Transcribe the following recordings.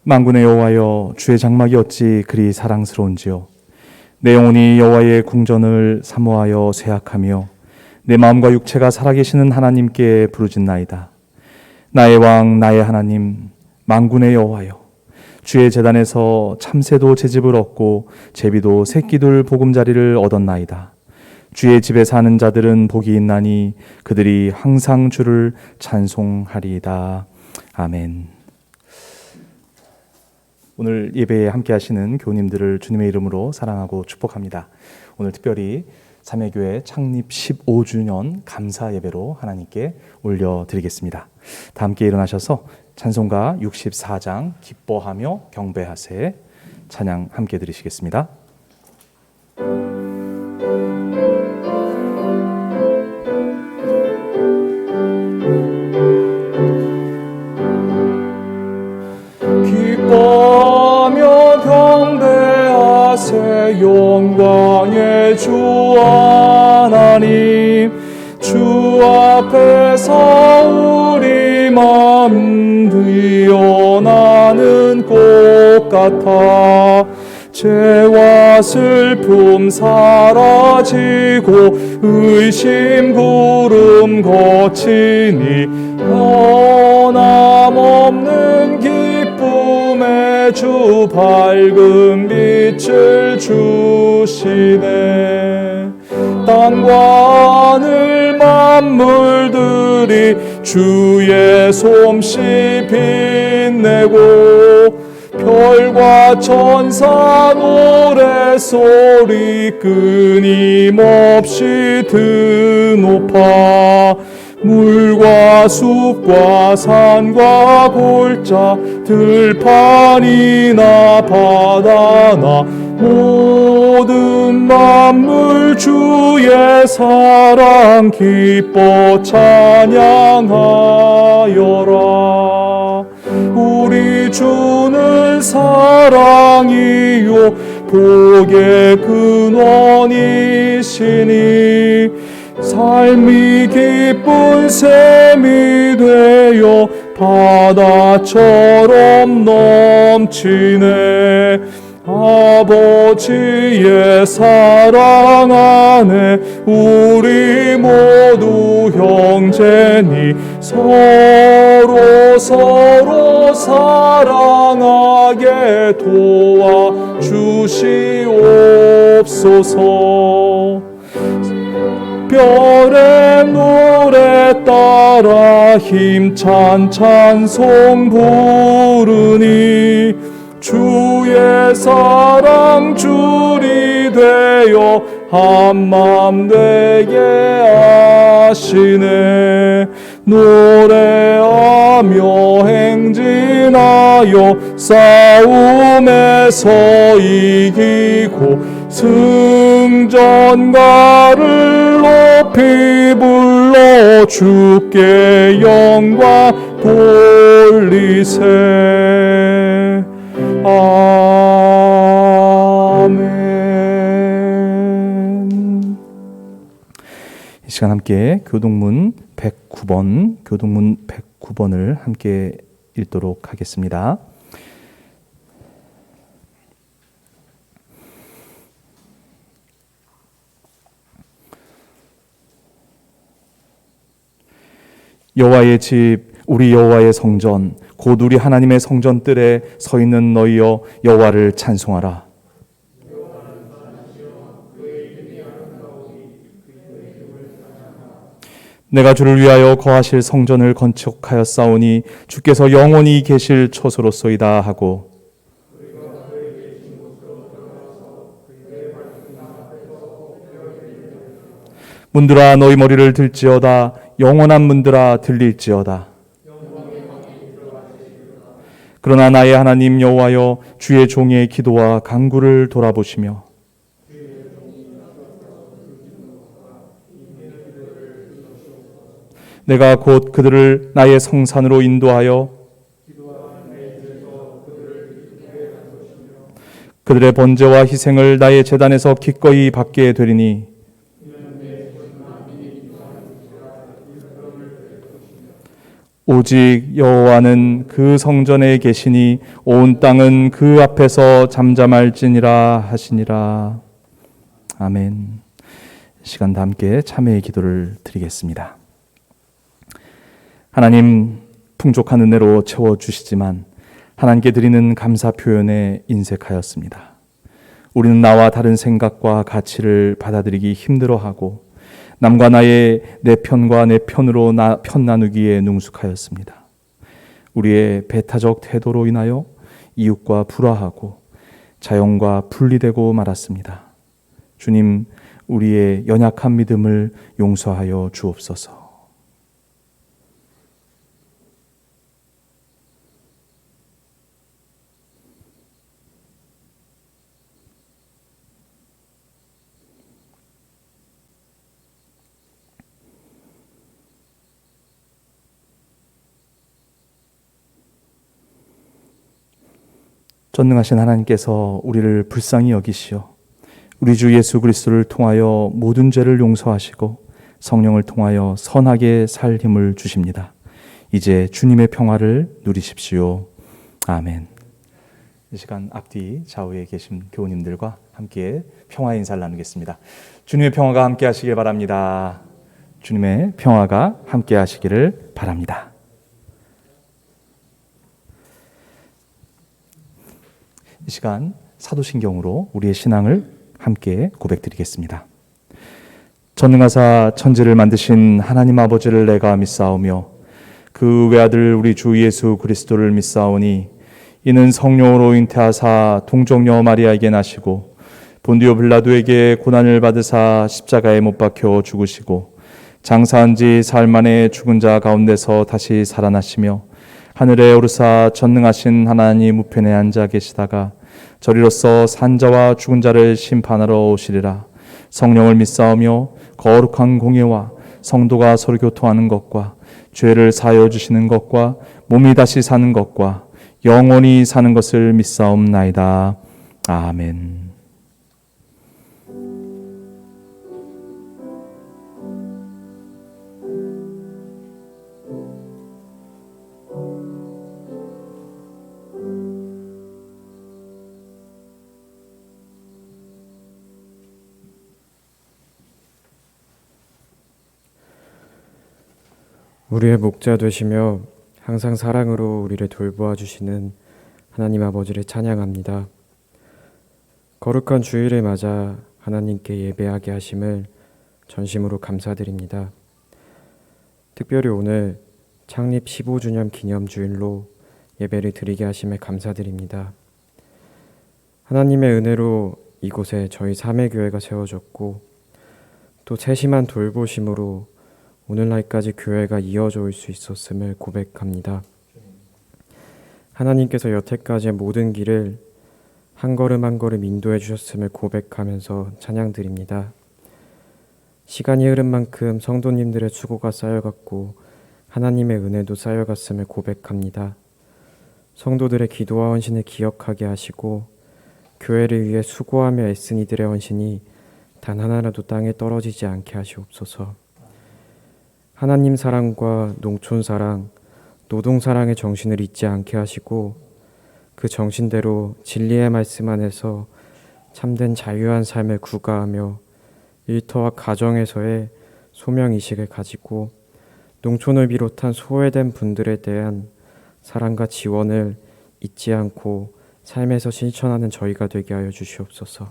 만군의 여호와여, 주의 장막이 어찌 그리 사랑스러운지요. 내 영혼이 여호와의 궁전을 사모하여 쇠약하며 내 마음과 육체가 살아계시는 하나님께 부르짖나이다. 나의 왕 나의 하나님 만군의 여호와여, 주의 제단에서 참새도 제집을 얻고 제비도 새끼들 보금자리를 얻었나이다. 주의 집에 사는 자들은 복이 있나니 그들이 항상 주를 찬송하리이다. 아멘. 오늘 예배에 함께 하시는 교우님들을 주님의 이름으로 사랑하고 축복합니다. 오늘 특별히 삼회교회 창립 15주년 감사 예배로 하나님께 올려드리겠습니다. 다 함께 일어나셔서 찬송가 64장 기뻐하며 경배하세 찬양 함께 드리시겠습니다. 기뻐하며 경배하세 영광의 주 하나님, 주 앞에서 우리 마음 뛰어나는 꽃 같아 죄와 슬픔 사라지고 의심 구름 거치니 변함없는 기쁨의 주 밝은 빛을 주시네. 땅과 하늘 만물들이 주의 솜씨 빛내고 별과 천사 노래소리 끊임없이 드높아 물과 숲과 산과 골짜 들판이나 바다나 모든 만물 주의 사랑 기뻐 찬양하여라. 우리 주는 사랑이요 복의 근원이시니 삶이 기쁜 샘이 되어 바다처럼 넘치네. 아버지의 사랑 안에 우리 모두 형제니 서로 사랑하게 도와주시옵소서. 별의 노래 따라 힘찬 찬송 부르니 주의 사랑 줄이 되어 한맘 되게 하시네. 노래하며 행진하여 싸움에서 이기고 승전가를 높이 불러 주께 영광 돌리세. 아멘. 이 시간 함께 교동문 109번을 함께 읽도록 하겠습니다. 여호와의 집, 우리 여호와의 성전, 곧 우리 하나님의 성전 뜰에 서 있는 너희여 여호와를 찬송하라. 내가 주를 위하여 거하실 성전을 건축하였사오니 주께서 영원히 계실 처소로소이다 하고 문들아 너희 머리를 들지어다. 영원한 문들아 들릴지어다. 그러나 나의 하나님 여호와여 주의 종의 기도와 간구를 돌아보시며 내가 곧 그들을 나의 성산으로 인도하여 그들의 번제와 희생을 나의 제단에서 기꺼이 받게 되리니 오직 여호와는 그 성전에 계시니 온 땅은 그 앞에서 잠잠할지니라 하시니라. 아멘. 시간 다 함께 참회의 기도를 드리겠습니다. 하나님, 풍족한 은혜로 채워주시지만 하나님께 드리는 감사 표현에 인색하였습니다. 우리는 나와 다른 생각과 가치를 받아들이기 힘들어하고 남과 나의 내 편과 내 편으로 편 나누기에 능숙하였습니다. 우리의 배타적 태도로 인하여 이웃과 불화하고 자연과 분리되고 말았습니다. 주님, 우리의 연약한 믿음을 용서하여 주옵소서. 전능하신 하나님께서 우리를 불쌍히 여기시어 우리 주 예수 그리스도를 통하여 모든 죄를 용서하시고 성령을 통하여 선하게 살 힘을 주십니다. 이제 주님의 평화를 누리십시오. 아멘. 이 시간 앞뒤 좌우에 계신 교우님들과 함께 평화 인사를 나누겠습니다. 주님의 평화가 함께 하시길 바랍니다. 주님의 평화가 함께 하시기를 바랍니다. 이 시간 사도신경으로 우리의 신앙을 함께 고백드리겠습니다. 전능하사 천지를 만드신 하나님 아버지를 내가 믿사오며 그 외아들 우리 주 예수 그리스도를 믿사오니 이는 성령으로 잉태하사 동정녀 마리아에게 나시고 본디오 빌라도에게 고난을 받으사 십자가에 못 박혀 죽으시고 장사한 지 사흘 만에 죽은 자 가운데서 다시 살아나시며 하늘에 오르사 전능하신 하나님 우편에 앉아 계시다가 저리로서 산자와 죽은 자를 심판하러 오시리라. 성령을 믿사오며 거룩한 공예와 성도가 서로 교통하는 것과 죄를 사하여 주시는 것과 몸이 다시 사는 것과 영원히 사는 것을 믿사옵나이다. 아멘. 우리의 목자 되시며 항상 사랑으로 우리를 돌보아 주시는 하나님 아버지를 찬양합니다. 거룩한 주일을 맞아 하나님께 예배하게 하심을 전심으로 감사드립니다. 특별히 오늘 창립 15주년 기념주일로 예배를 드리게 하심에 감사드립니다. 하나님의 은혜로 이곳에 저희 사매교회가 세워졌고 또 세심한 돌보심으로 오늘날까지 교회가 이어져 올 수 있었음을 고백합니다. 하나님께서 여태까지의 모든 길을 한 걸음 한 걸음 인도해 주셨음을 고백하면서 찬양드립니다. 시간이 흐른 만큼 성도님들의 수고가 쌓여갔고 하나님의 은혜도 쌓여갔음을 고백합니다. 성도들의 기도와 헌신을 기억하게 하시고 교회를 위해 수고하며 애쓴 이들의 헌신이 단 하나라도 땅에 떨어지지 않게 하시옵소서. 하나님 사랑과 농촌 사랑, 노동 사랑의 정신을 잊지 않게 하시고 그 정신대로 진리의 말씀 안에서 참된 자유한 삶을 구가하며 일터와 가정에서의 소명의식을 가지고 농촌을 비롯한 소외된 분들에 대한 사랑과 지원을 잊지 않고 삶에서 실천하는 저희가 되게 하여 주시옵소서.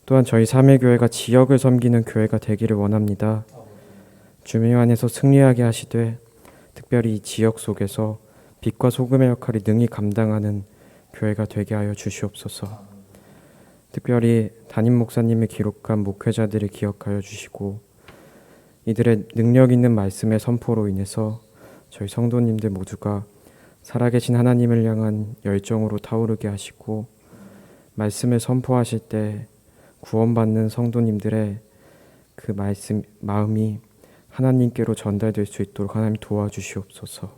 또한 저희 사매교회가 지역을 섬기는 교회가 되기를 원합니다. 주님 안에서 승리하게 하시되 특별히 이 지역 속에서 빛과 소금의 역할을 능히 감당하는 교회가 되게 하여 주시옵소서. 특별히 담임 목사님이 기록한 목회자들을 기억하여 주시고 이들의 능력 있는 말씀의 선포로 인해서 저희 성도님들 모두가 살아계신 하나님을 향한 열정으로 타오르게 하시고 말씀을 선포하실 때 구원받는 성도님들의 그 말씀 마음이 하나님께로 전달될 수 있도록 하나님 도와주시옵소서.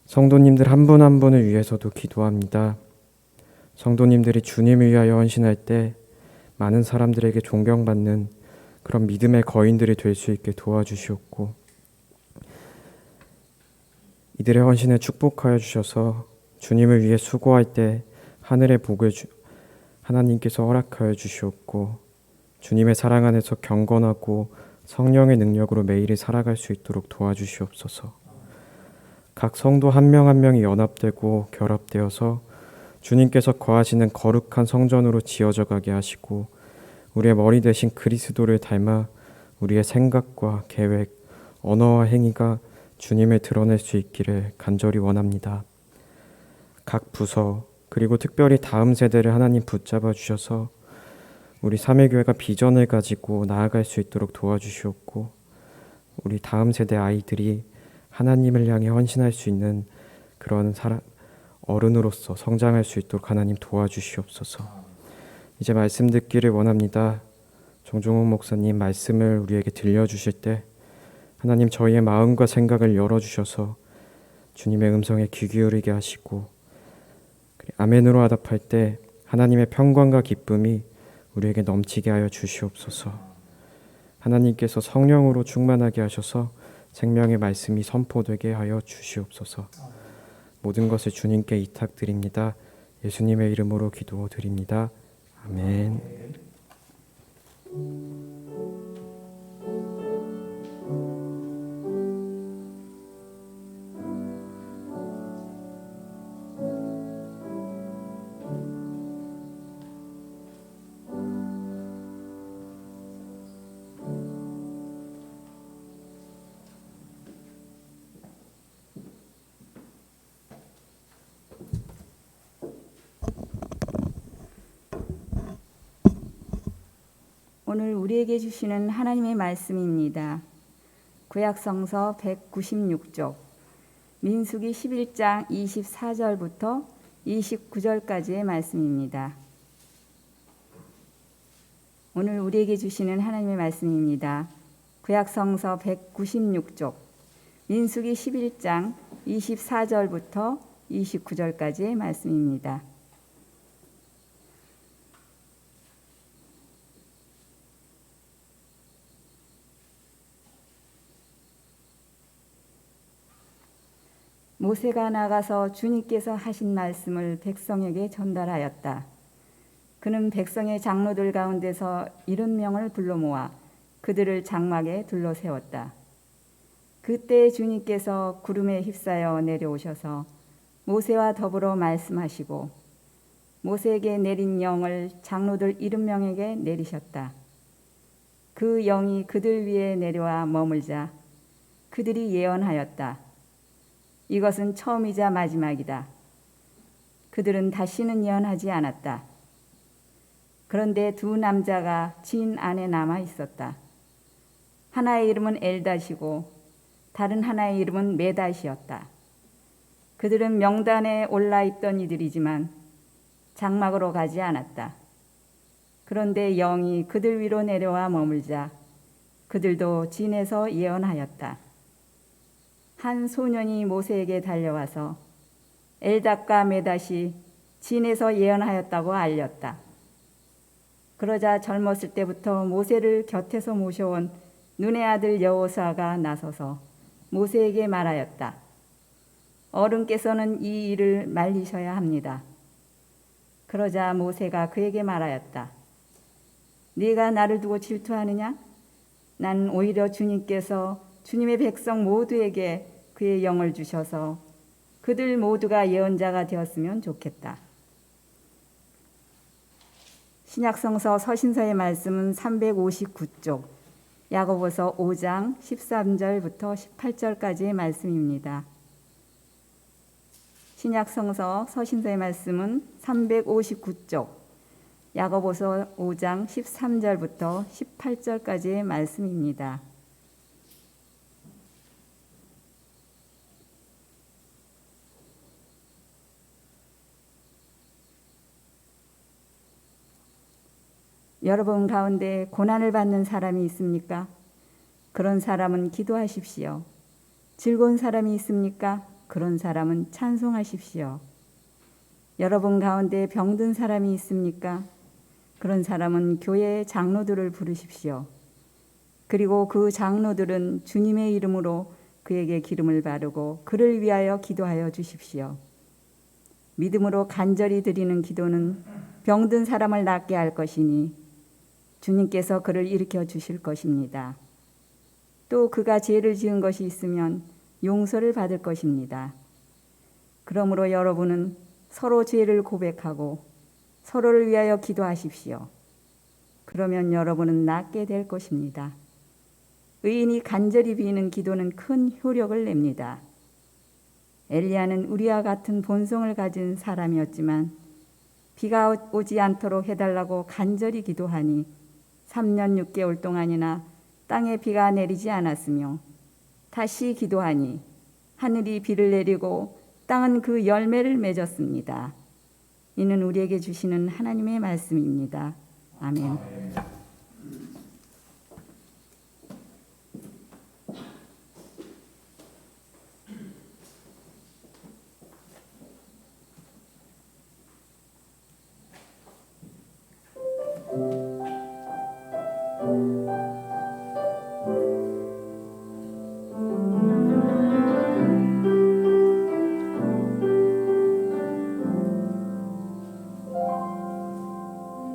성도님들 한 분 한 분을 위해서도 기도합니다. 성도님들이 주님을 위하여 헌신할 때 많은 사람들에게 존경받는 그런 믿음의 거인들이 될 수 있게 도와주시옵고 이들의 헌신을 축복하여 주셔서 주님을 위해 수고할 때 하늘의 복을 하나님께서 허락하여 주시옵고 주님의 사랑 안에서 경건하고 성령의 능력으로 매일을 살아갈 수 있도록 도와주시옵소서. 각 성도 한 명 한 명이 연합되고 결합되어서 주님께서 거하시는 거룩한 성전으로 지어져 가게 하시고 우리의 머리 대신 그리스도를 닮아 우리의 생각과 계획, 언어와 행위가 주님을 드러낼 수 있기를 간절히 원합니다. 각 부서 그리고 특별히 다음 세대를 하나님 붙잡아 주셔서 우리 삼일교회가 비전을 가지고 나아갈 수 있도록 도와주시옵고 우리 다음 세대 아이들이 하나님을 향해 헌신할 수 있는 그런 어른으로서 성장할 수 있도록 하나님 도와주시옵소서. 이제 말씀 듣기를 원합니다. 정종훈 목사님 말씀을 우리에게 들려주실 때 하나님 저희의 마음과 생각을 열어주셔서 주님의 음성에 귀 기울이게 하시고 아멘으로 화답할 때 하나님의 평강과 기쁨이 우리에게 넘치게 하여 주시옵소서. 하나님께서 성령으로 충만하게 하셔서 생명의 말씀이 선포되게 하여 주시옵소서. 모든 것을 주님께 이탁드립니다. 예수님의 이름으로 기도드립니다. 아멘. 오늘 우리에게 주시는 하나님의 말씀입니다. 구약성서 196쪽 민수기 11장 24절부터 29절까지의 말씀입니다. 오늘 우리에게 주시는 하나님의 말씀입니다. 구약성서 196쪽 민수기 11장 24절부터 29절까지의 말씀입니다. 모세가 나가서 주님께서 하신 말씀을 백성에게 전달하였다. 그는 백성의 장로들 가운데서 70명을 불러 모아 그들을 장막에 둘러세웠다. 그때 주님께서 구름에 휩싸여 내려오셔서 모세와 더불어 말씀하시고 모세에게 내린 영을 장로들 70명에게 내리셨다. 그 영이 그들 위에 내려와 머물자 그들이 예언하였다. 이것은 처음이자 마지막이다. 그들은 다시는 예언하지 않았다. 그런데 두 남자가 진 안에 남아 있었다. 하나의 이름은 엘닷이고 다른 하나의 이름은 메닷이었다. 그들은 명단에 올라 있던 이들이지만 장막으로 가지 않았다. 그런데 영이 그들 위로 내려와 머물자 그들도 진에서 예언하였다. 한 소년이 모세에게 달려와서 엘닷과 메닷이 진에서 예언하였다고 알렸다. 그러자 젊었을 때부터 모세를 곁에서 모셔온 눈의 아들 여호수아가 나서서 모세에게 말하였다. 어른께서는 이 일을 말리셔야 합니다. 그러자 모세가 그에게 말하였다. 네가 나를 두고 질투하느냐? 난 오히려 주님께서 주님의 백성 모두에게 그의 영을 주셔서 그들 모두가 예언자가 되었으면 좋겠다. 신약성서 서신서의 말씀은 359쪽 야고보서 5장 13절부터 18절까지의 말씀입니다. 신약성서 서신서의 말씀은 359쪽 야고보서 5장 13절부터 18절까지의 말씀입니다. 여러분 가운데 고난을 받는 사람이 있습니까? 그런 사람은 기도하십시오. 즐거운 사람이 있습니까? 그런 사람은 찬송하십시오. 여러분 가운데 병든 사람이 있습니까? 그런 사람은 교회의 장로들을 부르십시오. 그리고 그 장로들은 주님의 이름으로 그에게 기름을 바르고 그를 위하여 기도하여 주십시오. 믿음으로 간절히 드리는 기도는 병든 사람을 낫게 할 것이니 주님께서 그를 일으켜 주실 것입니다. 또 그가 죄를 지은 것이 있으면 용서를 받을 것입니다. 그러므로 여러분은 서로 죄를 고백하고 서로를 위하여 기도하십시오. 그러면 여러분은 낫게 될 것입니다. 의인이 간절히 비는 기도는 큰 효력을 냅니다. 엘리야는 우리와 같은 본성을 가진 사람이었지만 비가 오지 않도록 해달라고 간절히 기도하니 3년 6개월 동안이나 땅에 비가 내리지 않았으며 다시 기도하니 하늘이 비를 내리고 땅은 그 열매를 맺었습니다. 이는 우리에게 주시는 하나님의 말씀입니다. 아멘.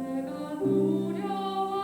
내가 두려워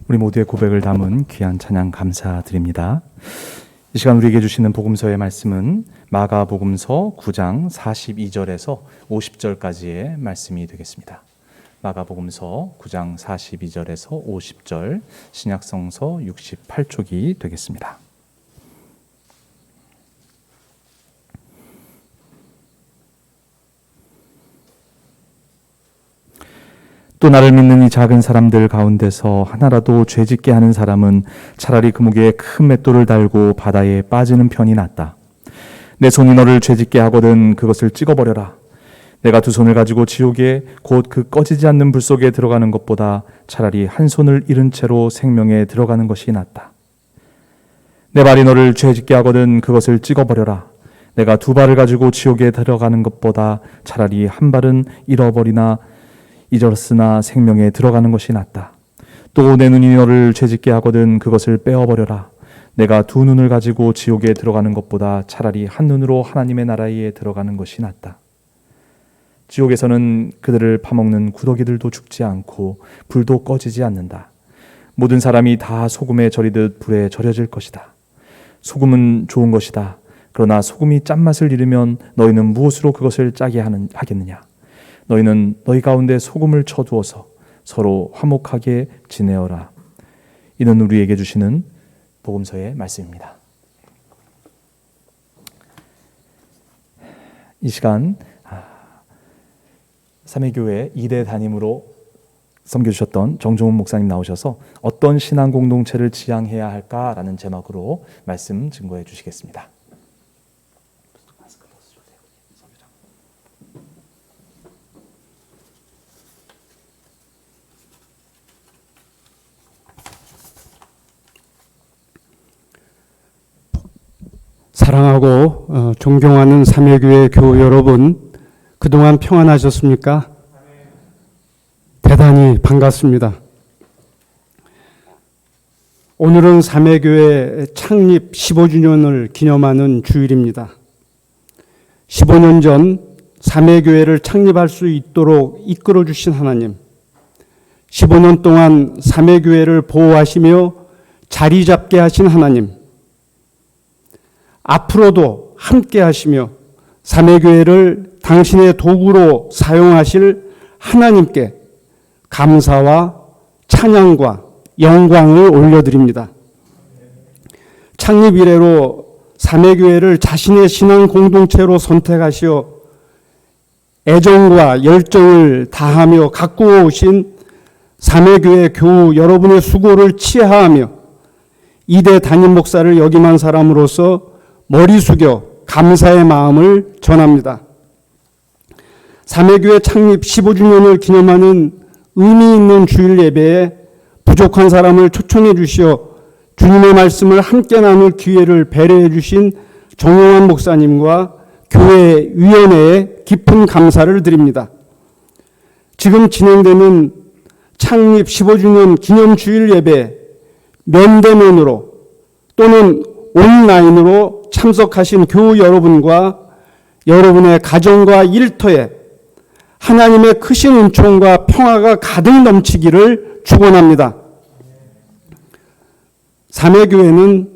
우리 모두의 고백을 담은 귀한 찬양 감사드립니다. 이 시간 우리에게 주시는 복음서의 말씀은 마가복음서 9장 42절에서 50절까지의 말씀이 되겠습니다. 마가복음서 9장 42절에서 50절, 신약성서 68쪽이 되겠습니다. 또 나를 믿는 이 작은 사람들 가운데서 하나라도 죄짓게 하는 사람은 차라리 그무게에 큰 맷돌을 달고 바다에 빠지는 편이 낫다. 내 손이 너를 죄짓게 하거든 그것을 찍어버려라. 내가 두 손을 가지고 지옥에 곧 그 꺼지지 않는 불 속에 들어가는 것보다 차라리 한 손을 잃은 채로 생명에 들어가는 것이 낫다. 내 발이 너를 죄짓게 하거든 그것을 찍어버려라. 내가 두 발을 가지고 지옥에 들어가는 것보다 차라리 한 발은 잊었으나 생명에 들어가는 것이 낫다. 또 내 눈이 너를 죄짓게 하거든 그것을 빼어버려라. 내가 두 눈을 가지고 지옥에 들어가는 것보다 차라리 한 눈으로 하나님의 나라에 들어가는 것이 낫다. 지옥에서는 그들을 파먹는 구더기들도 죽지 않고 불도 꺼지지 않는다. 모든 사람이 다 소금에 절이듯 불에 절여질 것이다. 소금은 좋은 것이다. 그러나 소금이 짠맛을 잃으면 너희는 무엇으로 그것을 짜게 하겠느냐? 너희는 너희 가운데 소금을 쳐두어서 서로 화목하게 지내어라. 이는 우리에게 주시는 복음서의 말씀입니다. 이 시간 삼위교회 2대 담임으로 섬겨주셨던 정종훈 목사님 나오셔서 어떤 신앙 공동체를 지향해야 할까라는 제목으로 말씀 증거해 주시겠습니다. 사랑하고 존경하는 삼위교회 교우 여러분, 그동안 평안하셨습니까? 대단히 반갑습니다. 오늘은 삼위교회 창립 15주년을 기념하는 주일입니다. 15년 전 삼위교회를 창립할 수 있도록 이끌어 주신 하나님, 15년 동안 삼위교회를 보호하시며 자리 잡게 하신 하나님, 앞으로도 함께 하시며 삼위교회를 당신의 도구로 사용하실 하나님께 감사와 찬양과 영광을 올려드립니다. 창립 이래로 삼위교회를 자신의 신앙 공동체로 선택하시어 애정과 열정을 다하며 가꾸어 오신 삼위교회 교우 여러분의 수고를 치하하며 2대 담임 목사를 역임한 사람으로서 머리 숙여 감사의 마음을 전합니다. 삼위교회 창립 15주년을 기념하는 의미 있는 주일 예배에 부족한 사람을 초청해 주시어 주님의 말씀을 함께 나눌 기회를 배려해 주신 정용환 목사님과 교회 위원회에 깊은 감사를 드립니다. 지금 진행되는 창립 15주년 기념 주일 예배 면대면으로 또는 온라인으로 참석하신 교우 여러분과 여러분의 가정과 일터에 하나님의 크신 은총과 평화가 가득 넘치기를 축원합니다. 삼위교회는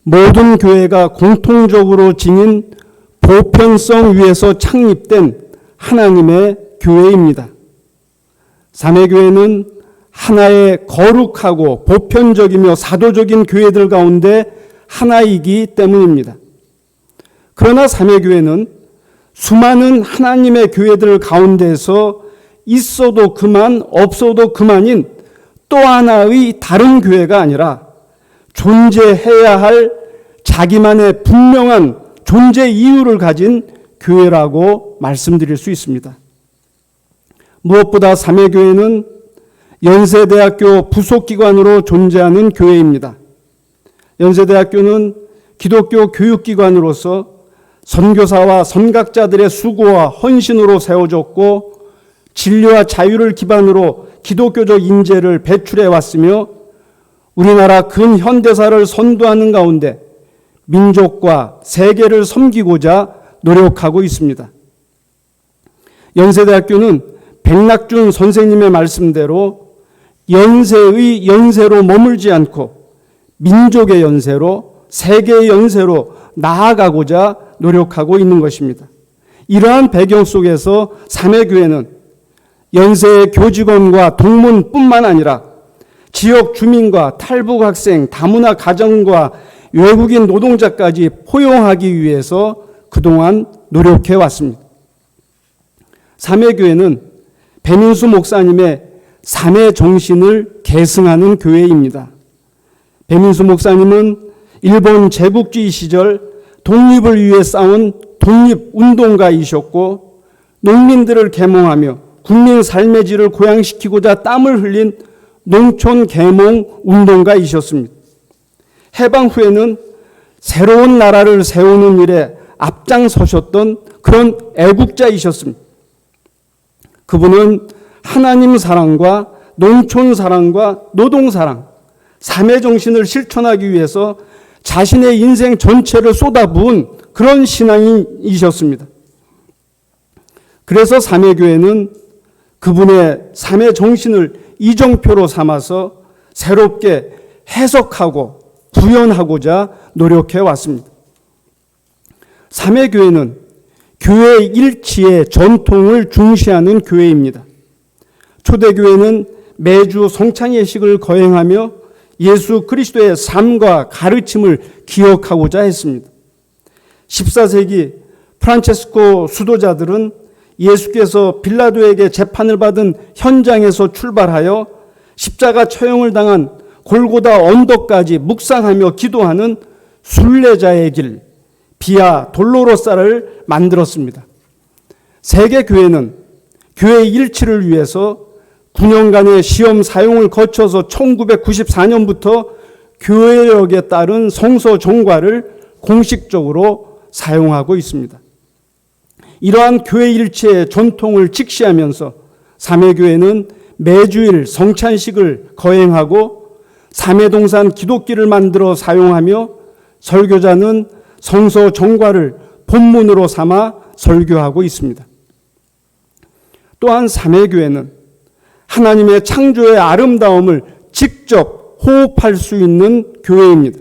모든 교회가 공통적으로 지닌 보편성 위에서 창립된 하나님의 교회입니다. 삼위교회는 하나의 거룩하고 보편적이며 사도적인 교회들 가운데 하나이기 때문입니다. 그러나 삼위교회는 수많은 하나님의 교회들 가운데서 있어도 그만 없어도 그만인 또 하나의 다른 교회가 아니라 존재해야 할 자기만의 분명한 존재 이유를 가진 교회라고 말씀드릴 수 있습니다. 무엇보다 삼위교회는 연세대학교 부속기관으로 존재하는 교회입니다. 연세대학교는 기독교 교육기관으로서 선교사와 선각자들의 수고와 헌신으로 세워졌고 진리와 자유를 기반으로 기독교적 인재를 배출해 왔으며 우리나라 근현대사를 선도하는 가운데 민족과 세계를 섬기고자 노력하고 있습니다. 연세대학교는 백낙준 선생님의 말씀대로 연세의 연세로 머물지 않고 민족의 연세로, 세계의 연세로 나아가고자 노력하고 있는 것입니다. 이러한 배경 속에서 사매교회는 연세의 교직원과 동문뿐만 아니라 지역 주민과 탈북 학생, 다문화 가정과 외국인 노동자까지 포용하기 위해서 그동안 노력해 왔습니다. 사매교회는 배민수 목사님의 사매 정신을 계승하는 교회입니다. 배민수 목사님은 일본 제국주의 시절 독립을 위해 싸운 독립운동가이셨고 농민들을 계몽하며 국민 삶의 질을 고양시키고자 땀을 흘린 농촌 계몽 운동가이셨습니다. 해방 후에는 새로운 나라를 세우는 일에 앞장서셨던 그런 애국자이셨습니다. 그분은 하나님 사랑과 농촌 사랑과 노동 사랑, 사매 정신을 실천하기 위해서 자신의 인생 전체를 쏟아부은 그런 신앙인이셨습니다. 그래서 사매교회는 그분의 사매 정신을 이정표로 삼아서 새롭게 해석하고 구현하고자 노력해 왔습니다. 사매교회는 교회 일치의 전통을 중시하는 교회입니다. 초대교회는 매주 성찬 예식을 거행하며 예수 그리스도의 삶과 가르침을 기억하고자 했습니다. 14세기 프란체스코 수도자들은 예수께서 빌라도에게 재판을 받은 현장에서 출발하여 십자가 처형을 당한 골고다 언덕까지 묵상하며 기도하는 순례자의 길, 비아 돌로로사를 만들었습니다. 세계교회는 교회 일치를 위해서 9년간의 시험 사용을 거쳐서 1994년부터 교회력에 따른 성서 종과를 공식적으로 사용하고 있습니다. 이러한 교회 일체의 전통을 직시하면서 사매교회는 매주일 성찬식을 거행하고 사매동산 기독기를 만들어 사용하며 설교자는 성서 종과를 본문으로 삼아 설교하고 있습니다. 또한 사매교회는 하나님의 창조의 아름다움을 직접 호흡할 수 있는 교회입니다.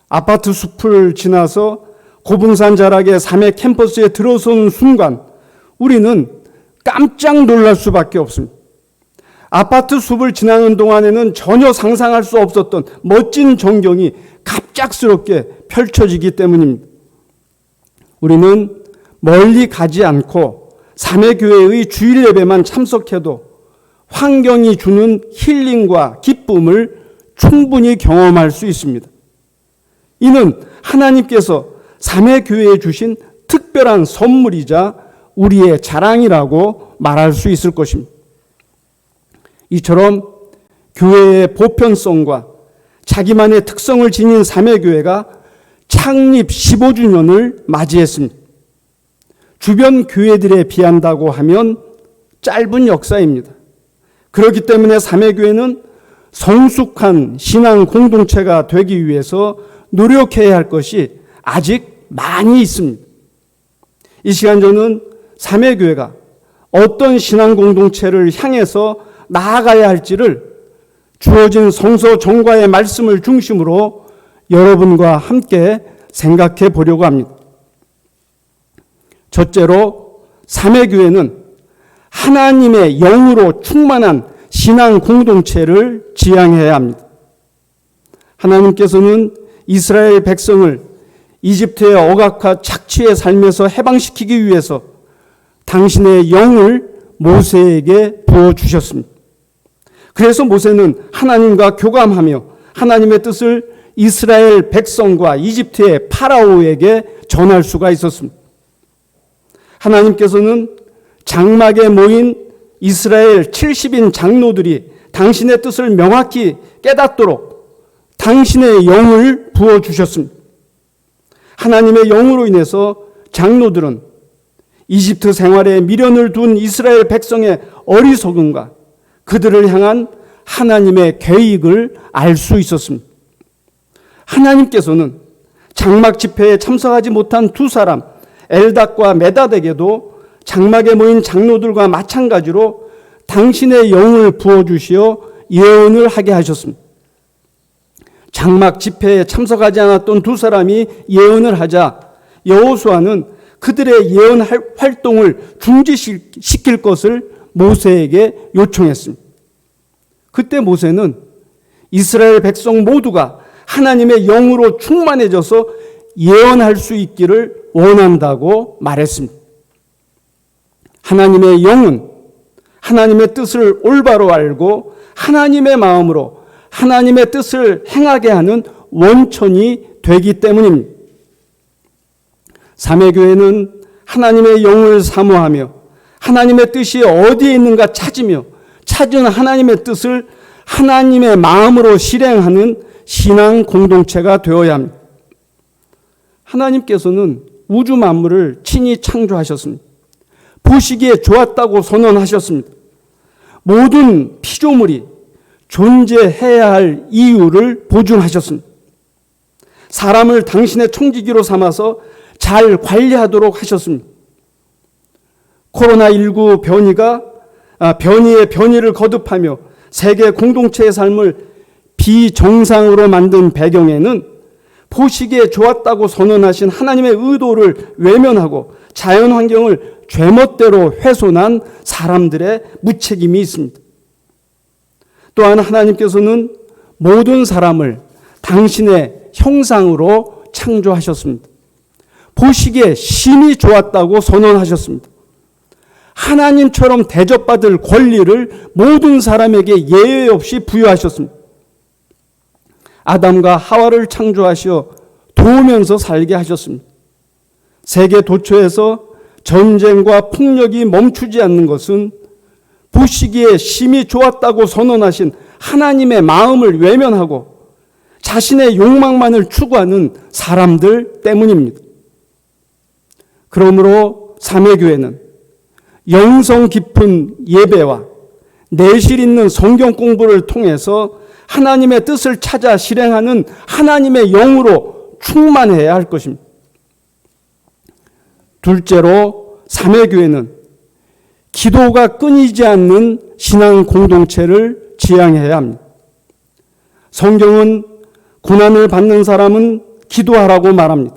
아파트 숲을 지나서 고분산 자락의 사매 캠퍼스에 들어서는 순간 우리는 깜짝 놀랄 수밖에 없습니다. 아파트 숲을 지나는 동안에는 전혀 상상할 수 없었던 멋진 전경이 갑작스럽게 펼쳐지기 때문입니다. 우리는 멀리 가지 않고 사매교회의 주일 예배만 참석해도 환경이 주는 힐링과 기쁨을 충분히 경험할 수 있습니다. 이는 하나님께서 사매교회에 주신 특별한 선물이자 우리의 자랑이라고 말할 수 있을 것입니다. 이처럼 교회의 보편성과 자기만의 특성을 지닌 사매교회가 창립 15주년을 맞이했습니다. 주변 교회들에 비한다고 하면 짧은 역사입니다. 그렇기 때문에 사매교회는 성숙한 신앙 공동체가 되기 위해서 노력해야 할 것이 아직 많이 있습니다. 이 시간 저는 사매교회가 어떤 신앙 공동체를 향해서 나아가야 할지를 주어진 성서 정과의 말씀을 중심으로 여러분과 함께 생각해 보려고 합니다. 첫째로 사매교회는 하나님의 영으로 충만한 신앙 공동체를 지향해야 합니다. 하나님께서는 이스라엘 백성을 이집트의 억압과 착취의 삶에서 해방시키기 위해서 당신의 영을 모세에게 부어주셨습니다. 그래서 모세는 하나님과 교감하며 하나님의 뜻을 이스라엘 백성과 이집트의 파라오에게 전할 수가 있었습니다. 하나님께서는 장막에 모인 이스라엘 70인 장로들이 당신의 뜻을 명확히 깨닫도록 당신의 영을 부어주셨습니다. 하나님의 영으로 인해서 장로들은 이집트 생활에 미련을 둔 이스라엘 백성의 어리석음과 그들을 향한 하나님의 계획을 알 수 있었습니다. 하나님께서는 장막 집회에 참석하지 못한 두 사람 엘닷과 메닷에게도 장막에 모인 장로들과 마찬가지로 당신의 영을 부어주시어 예언을 하게 하셨습니다. 장막 집회에 참석하지 않았던 두 사람이 예언을 하자 여호수아는 그들의 예언 활동을 중지시킬 것을 모세에게 요청했습니다. 그때 모세는 이스라엘 백성 모두가 하나님의 영으로 충만해져서 예언할 수 있기를 원한다고 말했습니다. 하나님의 영은 하나님의 뜻을 올바로 알고 하나님의 마음으로 하나님의 뜻을 행하게 하는 원천이 되기 때문입니다. 사매교회는 하나님의 영을 사모하며 하나님의 뜻이 어디에 있는가 찾으며 찾은 하나님의 뜻을 하나님의 마음으로 실행하는 신앙 공동체가 되어야 합니다. 하나님께서는 우주 만물을 친히 창조하셨습니다. 보시기에 좋았다고 선언하셨습니다. 모든 피조물이 존재해야 할 이유를 보증하셨습니다. 사람을 당신의 청지기로 삼아서 잘 관리하도록 하셨습니다. 코로나19 변이의 변이를 거듭하며 세계 공동체의 삶을 비정상으로 만든 배경에는 보시기에 좋았다고 선언하신 하나님의 의도를 외면하고 자연 환경을 죄멋대로 훼손한 사람들의 무책임이 있습니다. 또한 하나님께서는 모든 사람을 당신의 형상으로 창조하셨습니다. 보시기에 심히 좋았다고 선언하셨습니다. 하나님처럼 대접받을 권리를 모든 사람에게 예외 없이 부여하셨습니다. 아담과 하와를 창조하시어 도우면서 살게 하셨습니다. 세계 도처에서 전쟁과 폭력이 멈추지 않는 것은 보시기에 심히 좋았다고 선언하신 하나님의 마음을 외면하고 자신의 욕망만을 추구하는 사람들 때문입니다. 그러므로 사매교회는 영성 깊은 예배와 내실 있는 성경 공부를 통해서 하나님의 뜻을 찾아 실행하는 하나님의 영으로 충만해야 할 것입니다. 둘째로 사매교회는 기도가 끊이지 않는 신앙 공동체를 지향해야 합니다. 성경은 고난을 받는 사람은 기도하라고 말합니다.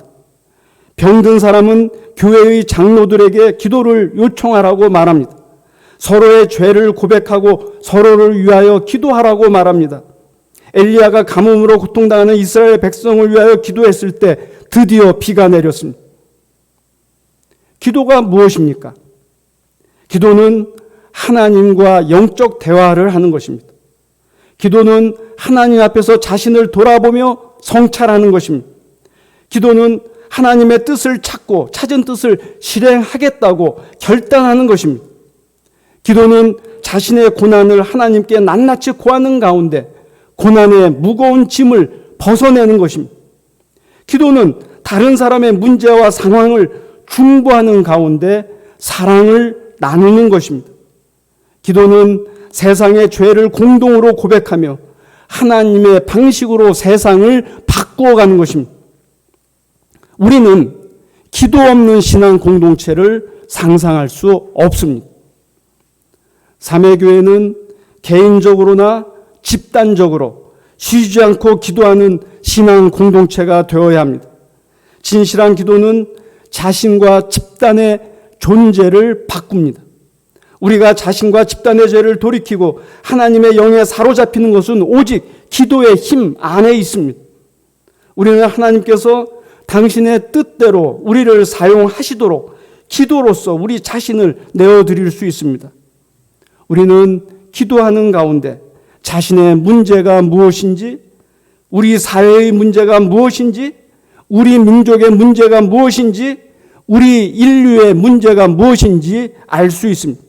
병든 사람은 교회의 장로들에게 기도를 요청하라고 말합니다. 서로의 죄를 고백하고 서로를 위하여 기도하라고 말합니다. 엘리야가 가뭄으로 고통당하는 이스라엘 백성을 위하여 기도했을 때 드디어 비가 내렸습니다. 기도가 무엇입니까? 기도는 하나님과 영적 대화를 하는 것입니다. 기도는 하나님 앞에서 자신을 돌아보며 성찰하는 것입니다. 기도는 하나님의 뜻을 찾고 찾은 뜻을 실행하겠다고 결단하는 것입니다. 기도는 자신의 고난을 하나님께 낱낱이 고하는 가운데 고난의 무거운 짐을 벗어내는 것입니다. 기도는 다른 사람의 문제와 상황을 중보하는 가운데 사랑을 나누는 것입니다. 기도는 세상의 죄를 공동으로 고백하며 하나님의 방식으로 세상을 바꾸어가는 것입니다. 우리는 기도 없는 신앙 공동체를 상상할 수 없습니다. 사매교회는 개인적으로나 집단적으로 쉬지 않고 기도하는 신앙 공동체가 되어야 합니다. 진실한 기도는 자신과 집단의 존재를 바꿉니다. 우리가 자신과 집단의 죄를 돌이키고 하나님의 영에 사로잡히는 것은 오직 기도의 힘 안에 있습니다. 우리는 하나님께서 당신의 뜻대로 우리를 사용하시도록 기도로서 우리 자신을 내어드릴 수 있습니다. 우리는 기도하는 가운데 자신의 문제가 무엇인지, 우리 사회의 문제가 무엇인지, 우리 민족의 문제가 무엇인지, 우리 인류의 문제가 무엇인지 알 수 있습니다.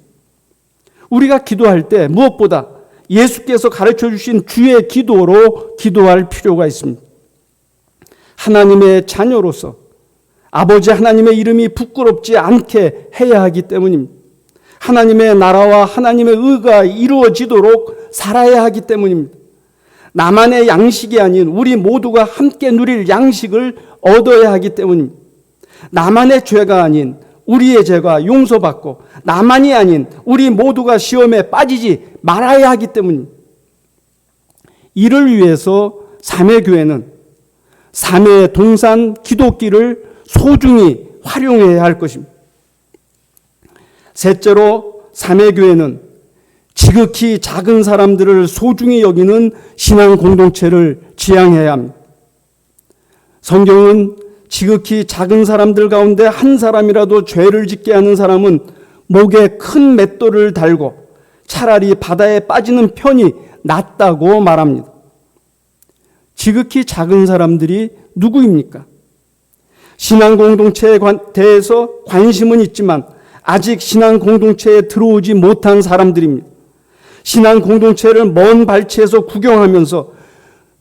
우리가 기도할 때 무엇보다 예수께서 가르쳐 주신 주의 기도로 기도할 필요가 있습니다. 하나님의 자녀로서 아버지 하나님의 이름이 부끄럽지 않게 해야 하기 때문입니다. 하나님의 나라와 하나님의 의가 이루어지도록 살아야 하기 때문입니다. 나만의 양식이 아닌 우리 모두가 함께 누릴 양식을 얻어야 하기 때문입니다. 나만의 죄가 아닌 우리의 죄가 용서받고 나만이 아닌 우리 모두가 시험에 빠지지 말아야 하기 때문입니다. 이를 위해서 사매교회는 사매 동산 기독기를 소중히 활용해야 할 것입니다. 셋째로 사매교회는 지극히 작은 사람들을 소중히 여기는 신앙 공동체를 지향해야 합니다. 성경은 지극히 작은 사람들 가운데 한 사람이라도 죄를 짓게 하는 사람은 목에 큰 맷돌을 달고 차라리 바다에 빠지는 편이 낫다고 말합니다. 지극히 작은 사람들이 누구입니까? 신앙 공동체에 대해서 관심은 있지만 아직 신앙 공동체에 들어오지 못한 사람들입니다. 신앙 공동체를 먼 발치에서 구경하면서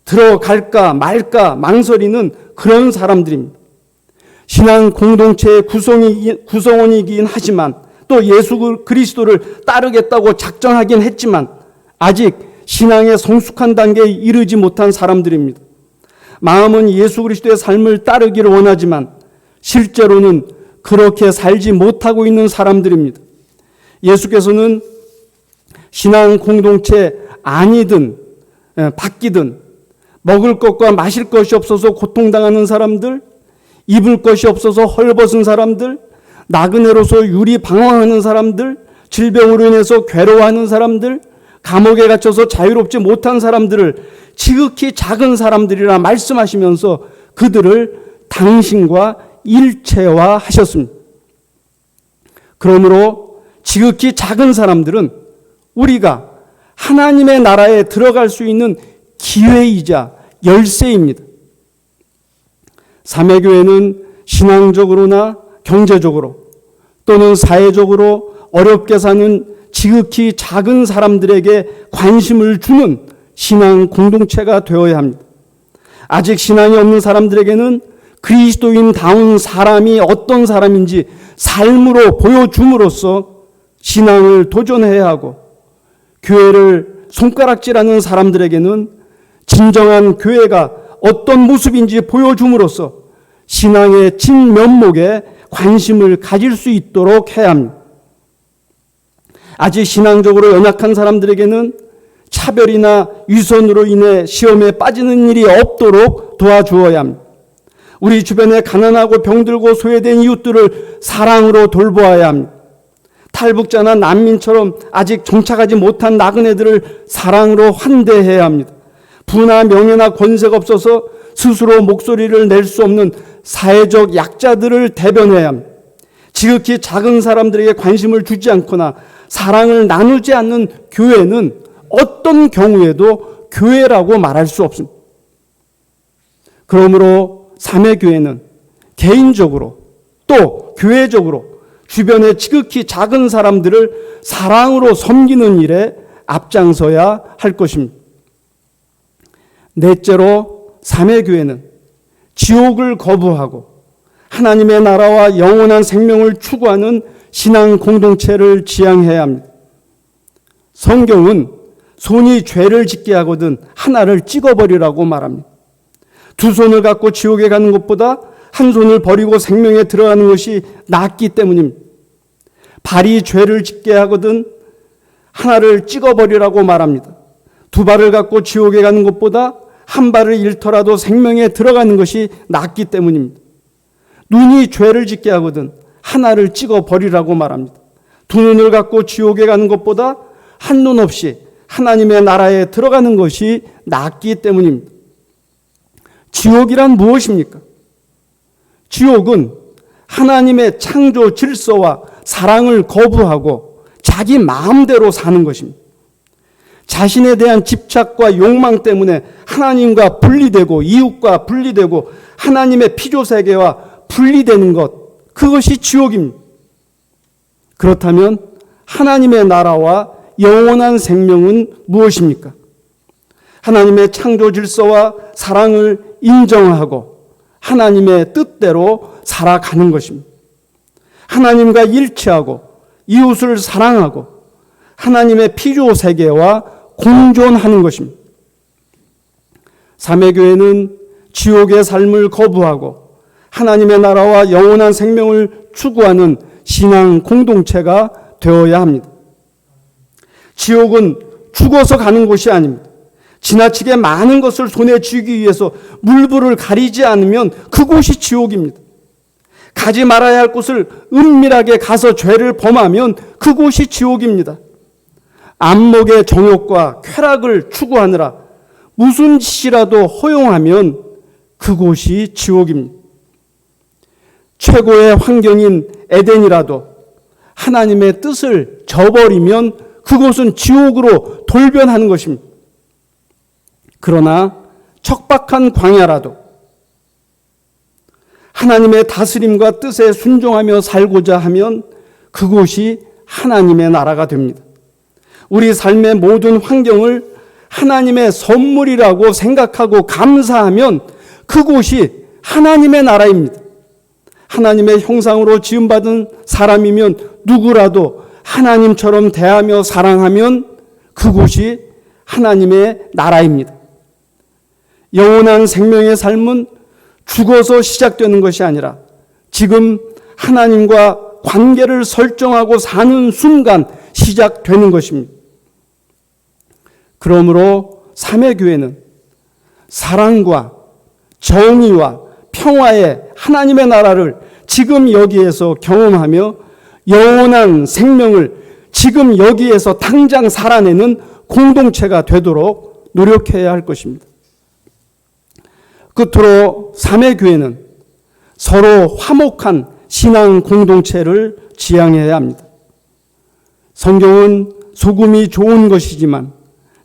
들어갈까 말까 망설이는 그런 사람들입니다. 신앙 공동체의 구성원이긴 하지만 또 예수 그리스도를 따르겠다고 작정하긴 했지만 아직 신앙의 성숙한 단계에 이르지 못한 사람들입니다. 마음은 예수 그리스도의 삶을 따르기를 원하지만 실제로는 그렇게 살지 못하고 있는 사람들입니다. 예수께서는 신앙 공동체 아니든 바뀌든 먹을 것과 마실 것이 없어서 고통당하는 사람들, 입을 것이 없어서 헐벗은 사람들, 나그네로서 유리방황하는 사람들, 질병으로 인해서 괴로워하는 사람들, 감옥에 갇혀서 자유롭지 못한 사람들을 지극히 작은 사람들이라 말씀하시면서 그들을 당신과 일체화하셨습니다. 그러므로 지극히 작은 사람들은 우리가 하나님의 나라에 들어갈 수 있는 기회이자 열쇠입니다. 사매교회는 신앙적으로나 경제적으로 또는 사회적으로 어렵게 사는 지극히 작은 사람들에게 관심을 주는 신앙 공동체가 되어야 합니다. 아직 신앙이 없는 사람들에게는 그리스도인다운 사람이 어떤 사람인지 삶으로 보여줌으로써 신앙을 도전해야 하고, 교회를 손가락질하는 사람들에게는 진정한 교회가 어떤 모습인지 보여줌으로써 신앙의 진면목에 관심을 가질 수 있도록 해야 합니다. 아직 신앙적으로 연약한 사람들에게는 차별이나 위선으로 인해 시험에 빠지는 일이 없도록 도와주어야 합니다. 우리 주변에 가난하고 병들고 소외된 이웃들을 사랑으로 돌보아야 합니다. 탈북자나 난민처럼 아직 정착하지 못한 나그네들을 사랑으로 환대해야 합니다. 부나 명예나 권세가 없어서 스스로 목소리를 낼 수 없는 사회적 약자들을 대변해야 합니다. 지극히 작은 사람들에게 관심을 주지 않거나 사랑을 나누지 않는 교회는 어떤 경우에도 교회라고 말할 수 없습니다. 그러므로 사매교회는 개인적으로 또 교회적으로 주변의 지극히 작은 사람들을 사랑으로 섬기는 일에 앞장서야 할 것입니다. 넷째로 사매교회는 지옥을 거부하고 하나님의 나라와 영원한 생명을 추구하는 신앙 공동체를 지향해야 합니다. 성경은 손이 죄를 짓게 하거든 하나를 찍어버리라고 말합니다. 두 손을 갖고 지옥에 가는 것보다 한 손을 버리고 생명에 들어가는 것이 낫기 때문입니다. 발이 죄를 짓게 하거든 하나를 찍어버리라고 말합니다. 두 발을 갖고 지옥에 가는 것보다 한 발을 잃더라도 생명에 들어가는 것이 낫기 때문입니다. 눈이 죄를 짓게 하거든 하나를 찍어버리라고 말합니다. 두 눈을 갖고 지옥에 가는 것보다 한 눈 없이 하나님의 나라에 들어가는 것이 낫기 때문입니다. 지옥이란 무엇입니까? 지옥은 하나님의 창조 질서와 사랑을 거부하고 자기 마음대로 사는 것입니다. 자신에 대한 집착과 욕망 때문에 하나님과 분리되고 이웃과 분리되고 하나님의 피조세계와 분리되는 것, 그것이 지옥입니다. 그렇다면 하나님의 나라와 영원한 생명은 무엇입니까? 하나님의 창조 질서와 사랑을 인정하고 하나님의 뜻대로 살아가는 것입니다. 하나님과 일치하고 이웃을 사랑하고 하나님의 피조 세계와 공존하는 것입니다. 사매교회는 지옥의 삶을 거부하고 하나님의 나라와 영원한 생명을 추구하는 신앙 공동체가 되어야 합니다. 지옥은 죽어서 가는 곳이 아닙니다. 지나치게 많은 것을 손에 쥐기 위해서 물불을 가리지 않으면 그곳이 지옥입니다. 가지 말아야 할 곳을 은밀하게 가서 죄를 범하면 그곳이 지옥입니다. 안목의 정욕과 쾌락을 추구하느라 무슨 짓이라도 허용하면 그곳이 지옥입니다. 최고의 환경인 에덴이라도 하나님의 뜻을 저버리면 그곳은 지옥으로 돌변하는 것입니다. 그러나 척박한 광야라도 하나님의 다스림과 뜻에 순종하며 살고자 하면 그곳이 하나님의 나라가 됩니다. 우리 삶의 모든 환경을 하나님의 선물이라고 생각하고 감사하면 그곳이 하나님의 나라입니다. 하나님의 형상으로 지음받은 사람이면 누구라도 하나님처럼 대하며 사랑하면 그곳이 하나님의 나라입니다. 영원한 생명의 삶은 죽어서 시작되는 것이 아니라 지금 하나님과 관계를 설정하고 사는 순간 시작되는 것입니다. 그러므로 삼위교회는 사랑과 정의와 평화의 하나님의 나라를 지금 여기에서 경험하며 영원한 생명을 지금 여기에서 당장 살아내는 공동체가 되도록 노력해야 할 것입니다. 끝으로 삼위교회는 서로 화목한 신앙 공동체를 지향해야 합니다. 성경은 소금이 좋은 것이지만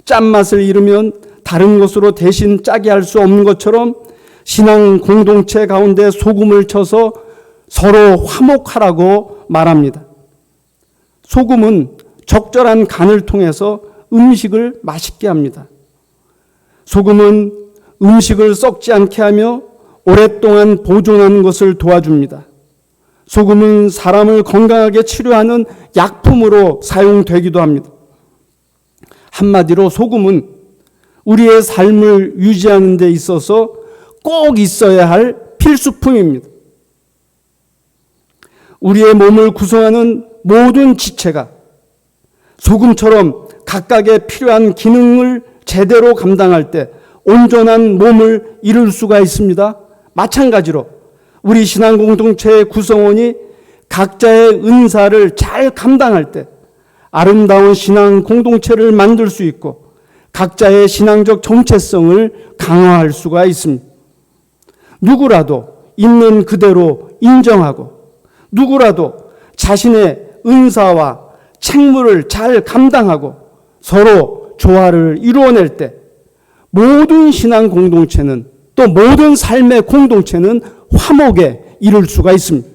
짠맛을 잃으면 다른 것으로 대신 짜게 할 수 없는 것처럼 신앙 공동체 가운데 소금을 쳐서 서로 화목하라고 말합니다. 소금은 적절한 간을 통해서 음식을 맛있게 합니다. 소금은 음식을 썩지 않게 하며 오랫동안 보존하는 것을 도와줍니다. 소금은 사람을 건강하게 치료하는 약품으로 사용되기도 합니다. 한마디로 소금은 우리의 삶을 유지하는 데 있어서 꼭 있어야 할 필수품입니다. 우리의 몸을 구성하는 모든 지체가 소금처럼 각각의 필요한 기능을 제대로 감당할 때 온전한 몸을 이룰 수가 있습니다. 마찬가지로 우리 신앙 공동체의 구성원이 각자의 은사를 잘 감당할 때 아름다운 신앙 공동체를 만들 수 있고 각자의 신앙적 정체성을 강화할 수가 있습니다. 누구라도 있는 그대로 인정하고 누구라도 자신의 은사와 책무를 잘 감당하고 서로 조화를 이루어낼 때 모든 신앙 공동체는 또 모든 삶의 공동체는 화목에 이룰 수가 있습니다.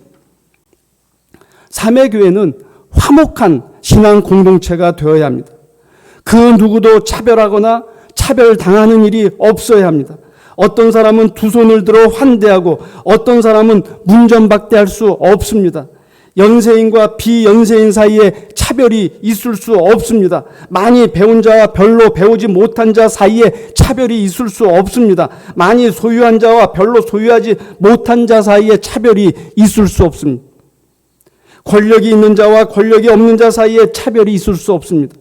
삼위교회는 화목한 신앙 공동체가 되어야 합니다. 그 누구도 차별하거나 차별당하는 일이 없어야 합니다. 어떤 사람은 두 손을 들어 환대하고 어떤 사람은 문전박대할 수 없습니다. 연세인과 비연세인 사이에 차별이 있을 수 없습니다. 많이 배운 자와 별로 배우지 못한 자 사이에 차별이 있을 수 없습니다. 많이 소유한 자와 별로 소유하지 못한 자 사이에 차별이 있을 수 없습니다. 권력이 있는 자와 권력이 없는 자 사이에 차별이 있을 수 없습니다.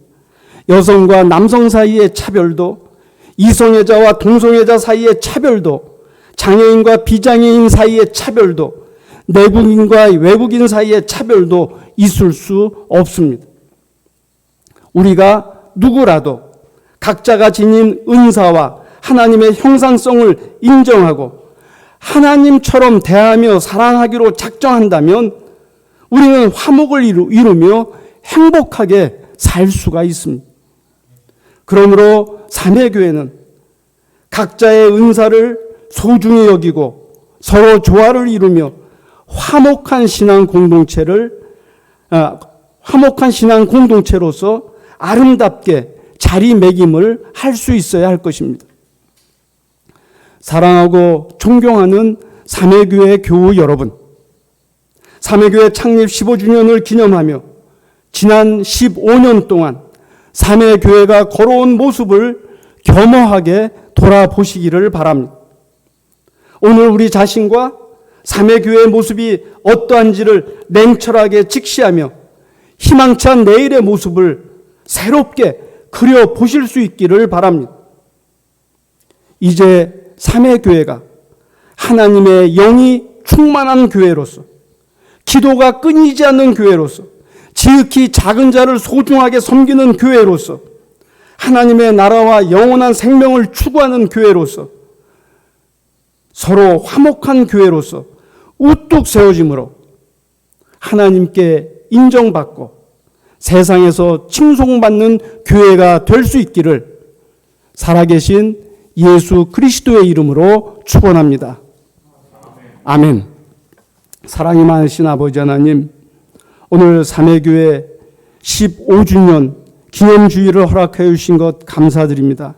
여성과 남성 사이의 차별도, 이성애자와 동성애자 사이의 차별도, 장애인과 비장애인 사이의 차별도, 내국인과 외국인 사이의 차별도 있을 수 없습니다. 우리가 누구라도 각자가 지닌 은사와 하나님의 형상성을 인정하고 하나님처럼 대하며 사랑하기로 작정한다면 우리는 화목을 이루며 행복하게 살 수가 있습니다. 그러므로 삼위교회는 각자의 은사를 소중히 여기고 서로 조화를 이루며 화목한 신앙 공동체로서 아름답게 자리매김을 할 수 있어야 할 것입니다. 사랑하고 존경하는 삼위교회 교우 여러분, 삼위교회 창립 15주년을 기념하며 지난 15년 동안 삼위교회가 걸어온 모습을 겸허하게 돌아보시기를 바랍니다. 오늘 우리 자신과 삼회교회의 모습이 어떠한지를 냉철하게 직시하며 희망찬 내일의 모습을 새롭게 그려보실 수 있기를 바랍니다. 이제 삼회교회가 하나님의 영이 충만한 교회로서, 기도가 끊이지 않는 교회로서, 지극히 작은 자를 소중하게 섬기는 교회로서, 하나님의 나라와 영원한 생명을 추구하는 교회로서, 서로 화목한 교회로서 우뚝 세워짐으로 하나님께 인정받고 세상에서 칭송받는 교회가 될 수 있기를 살아계신 예수 그리스도의 이름으로 축원합니다. 아멘. 사랑이 많으신 아버지 하나님, 오늘 삼회교회 15주년 기념주일을 허락해 주신 것 감사드립니다.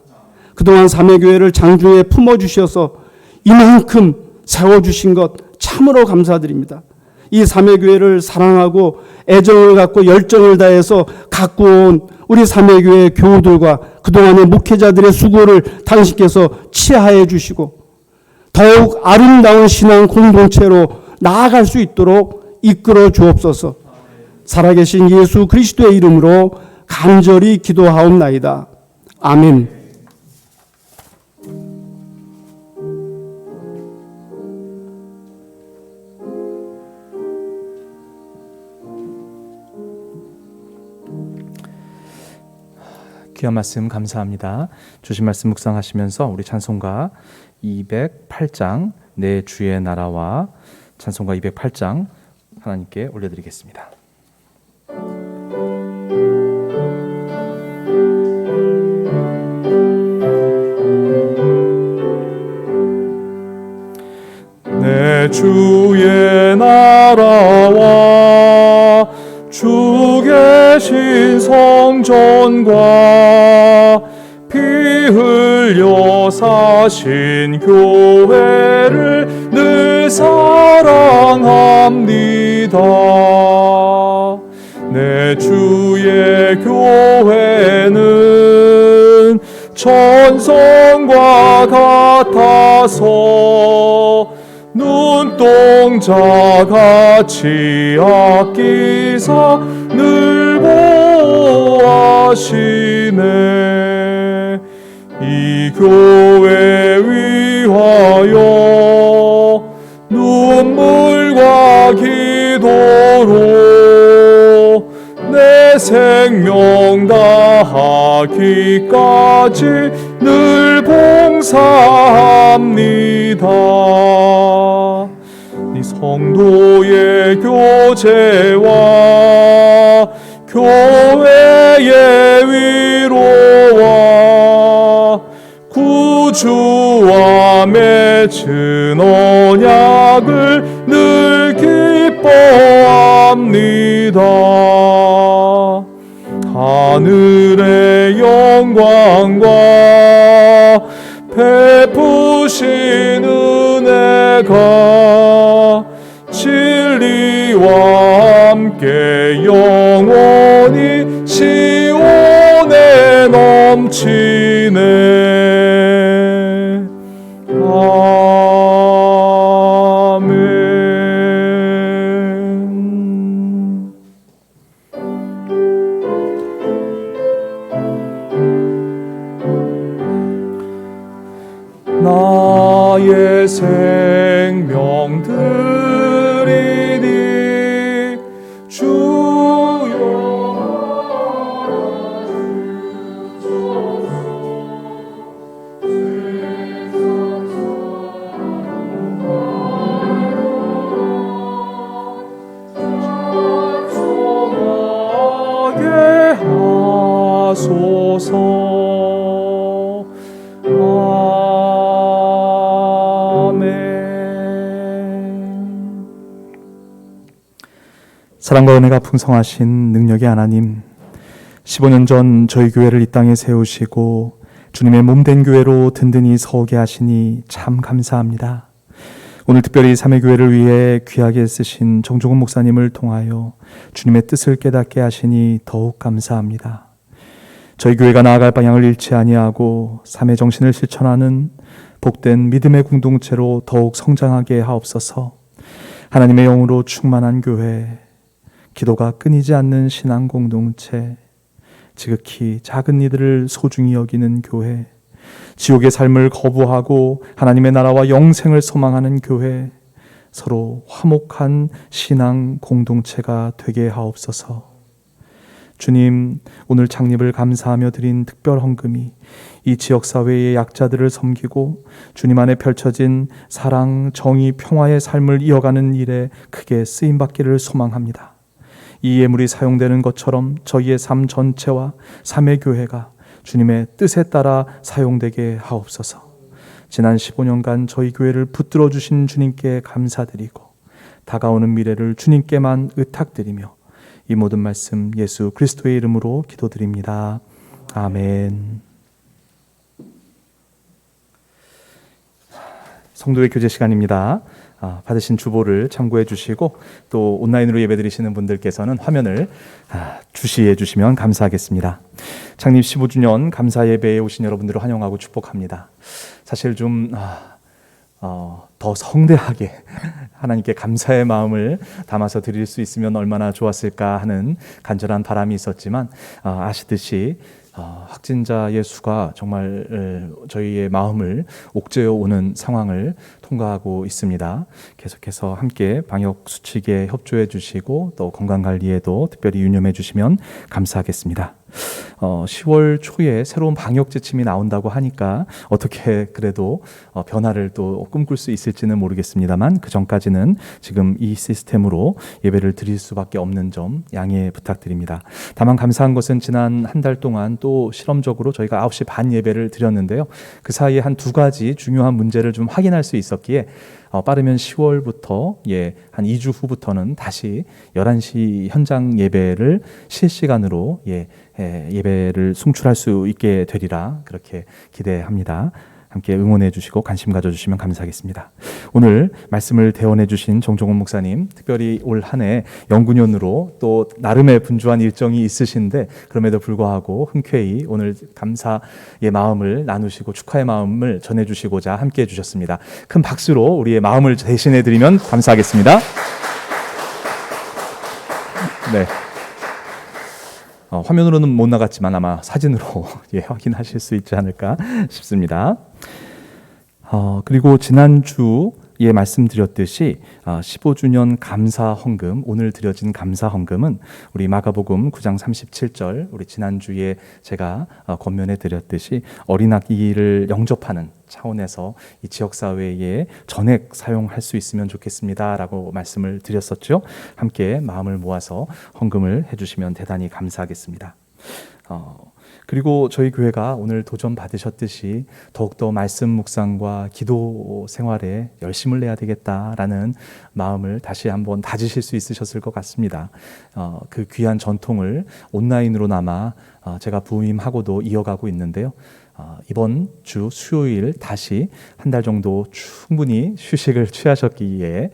그동안 삼회교회를 장중에 품어주셔서 이만큼 세워주신 것 참으로 감사드립니다. 이 삼회교회를 사랑하고 애정을 갖고 열정을 다해서 갖고 온 우리 삼회교회 교우들과 그동안의 목회자들의 수고를 당신께서 치하해 주시고 더욱 아름다운 신앙 공동체로 나아갈 수 있도록 이끌어 주옵소서. 살아계신 예수 그리스도의 이름으로 간절히 기도하옵나이다. 아멘. 귀한 말씀 감사합니다. 주신 말씀 묵상하시면서 우리 찬송가 208장 내 주의 나라와 찬송가 208장 하나님께 올려드리겠습니다. 내 주의 나라와 주 계신 성전과 피 흘려 사신 교회를 늘 사랑합니다. 내 주의 교회는 천성과 같아서 눈동자같이 아끼사 늘 보호하시네. 이 교회 위하여 눈물과 기도로 내 생명 다하기까지 늘 봉사합니다. 이 성도의 교제와 교회의 위로와 구주와 맺은 언약을 늘 기뻐합니다. 하늘의 영광과 베푸신 은혜가 진리와 함께 영원히 시온에 넘치네. 아멘. 나의 생명 드리니 주여 찬송하게 하소서. 사랑과 은혜가 풍성하신 능력의 하나님, 15년 전 저희 교회를 이 땅에 세우시고 주님의 몸된 교회로 든든히 서게 하시니 참 감사합니다. 오늘 특별히 삼회교회를 위해 귀하게 쓰신 정종훈 목사님을 통하여 주님의 뜻을 깨닫게 하시니 더욱 감사합니다. 저희 교회가 나아갈 방향을 잃지 아니하고 삼회 정신을 실천하는 복된 믿음의 공동체로 더욱 성장하게 하옵소서. 하나님의 영으로 충만한 교회, 기도가 끊이지 않는 신앙 공동체, 지극히 작은 이들을 소중히 여기는 교회, 지옥의 삶을 거부하고 하나님의 나라와 영생을 소망하는 교회, 서로 화목한 신앙 공동체가 되게 하옵소서. 주님, 오늘 창립을 감사하며 드린 특별 헌금이 이 지역사회의 약자들을 섬기고 주님 안에 펼쳐진 사랑, 정의, 평화의 삶을 이어가는 일에 크게 쓰임받기를 소망합니다. 이 예물이 사용되는 것처럼 저희의 삶 전체와 삶의 교회가 주님의 뜻에 따라 사용되게 하옵소서. 지난 15년간 저희 교회를 붙들어 주신 주님께 감사드리고 다가오는 미래를 주님께만 의탁드리며 이 모든 말씀 예수 그리스도의 이름으로 기도드립니다. 아멘. 성도의 교제 시간입니다. 받으신 주보를 참고해 주시고 또 온라인으로 예배드리시는 분들께서는 화면을 주시해 주시면 감사하겠습니다. 창립 15주년 감사 예배에 오신 여러분들을 환영하고 축복합니다. 사실 좀 더 성대하게 하나님께 감사의 마음을 담아서 드릴 수 있으면 얼마나 좋았을까 하는 간절한 바람이 있었지만 아시듯이 확진자의 수가 정말 저희의 마음을 옥죄어 오는 상황을 통과하고 있습니다. 계속해서 함께 방역 수칙에 협조해 주시고 또 건강관리에도 특별히 유념해 주시면 감사하겠습니다. 10월 초에 새로운 방역 지침이 나온다고 하니까 어떻게 그래도 변화를 또 꿈꿀 수 있을지는 모르겠습니다만 그 전까지는 지금 이 시스템으로 예배를 드릴 수밖에 없는 점 양해 부탁드립니다. 다만 감사한 것은 지난 한 달 동안 또 실험적으로 저희가 9시 반 예배를 드렸는데요. 그 사이에 한 두 가지 중요한 문제를 좀 확인할 수 있었기에 빠르면 10월부터 한 2주 후부터는 다시 11시 현장 예배를 실시간으로 예배를 송출할 수 있게 되리라 그렇게 기대합니다. 함께 응원해 주시고 관심 가져주시면 감사하겠습니다. 오늘 말씀을 대언해 주신 정종원 목사님, 특별히 올 한 해 영구년으로 또 나름의 분주한 일정이 있으신데 그럼에도 불구하고 흔쾌히 오늘 감사의 마음을 나누시고 축하의 마음을 전해주시고자 함께해 주셨습니다. 큰 박수로 우리의 마음을 대신해 드리면 감사하겠습니다. 네. 화면으로는 못 나갔지만 아마 사진으로 확인하실 수 있지 않을까 싶습니다. 그리고 지난주에 말씀드렸듯이 15주년 감사 헌금, 오늘 드려진 감사 헌금은 우리 마가복음 9장 37절, 우리 지난주에 제가 권면해 드렸듯이 어린아기를 영접하는 차원에서 이 지역사회에 전액 사용할 수 있으면 좋겠습니다 라고 말씀을 드렸었죠. 함께 마음을 모아서 헌금을 해주시면 대단히 감사하겠습니다. 그리고 저희 교회가 오늘 도전 받으셨듯이 더욱더 말씀 묵상과 기도 생활에 열심을 내야 되겠다라는 마음을 다시 한번 다지실 수 있으셨을 것 같습니다. 그 귀한 전통을 온라인으로나마 제가 부임하고도 이어가고 있는데요. 이번 주 수요일 다시 한 달 정도 충분히 휴식을 취하셨기에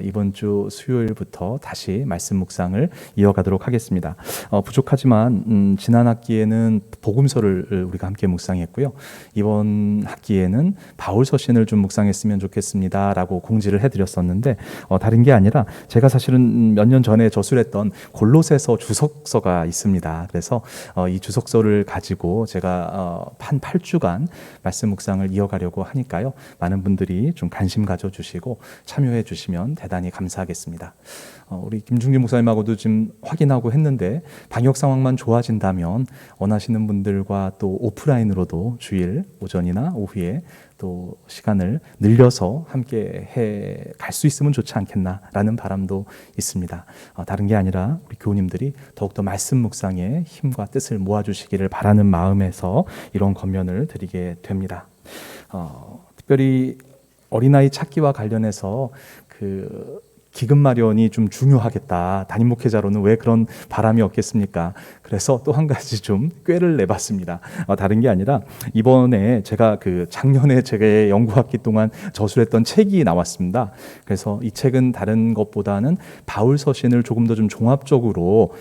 이번 주 수요일부터 다시 말씀 묵상을 이어가도록 하겠습니다. 부족하지만 지난 학기에는 복음서를 우리가 함께 묵상했고요. 이번 학기에는 바울 서신을 좀 묵상했으면 좋겠습니다 라고 공지를 해드렸었는데 다른 게 아니라 제가 사실은 몇 년 전에 저술했던 골로새서 주석서가 있습니다. 그래서 이 주석서를 가지고 제가 한 8주간 말씀 묵상을 이어가려고 하니까요. 많은 분들이 좀 관심 가져주시고 참여해 주시면 대단히 감사하겠습니다. 우리 김중진 목사님하고도 지금 확인하고 했는데 방역 상황만 좋아진다면 원하시는 분들과 또 오프라인으로도 주일 오전이나 오후에 또 시간을 늘려서 함께 해 갈 수 있으면 좋지 않겠나라는 바람도 있습니다. 다른 게 아니라 우리 교우님들이 더욱더 말씀 묵상에 힘과 뜻을 모아주시기를 바라는 마음에서 이런 권면을 드리게 됩니다. 특별히 어린아이 찾기와 관련해서 기금 마련이 좀 중요하겠다. 담임 목회자로는 왜 그런 바람이 없겠습니까? 그래서 또 한 가지 좀 꾀를 내봤습니다. 다른 게 아니라 이번에 제가 작년에 제가 연구학기 동안 저술했던 책이 나왔습니다. 그래서 이 책은 다른 것보다는 바울 서신을 조금 더 좀 종합적으로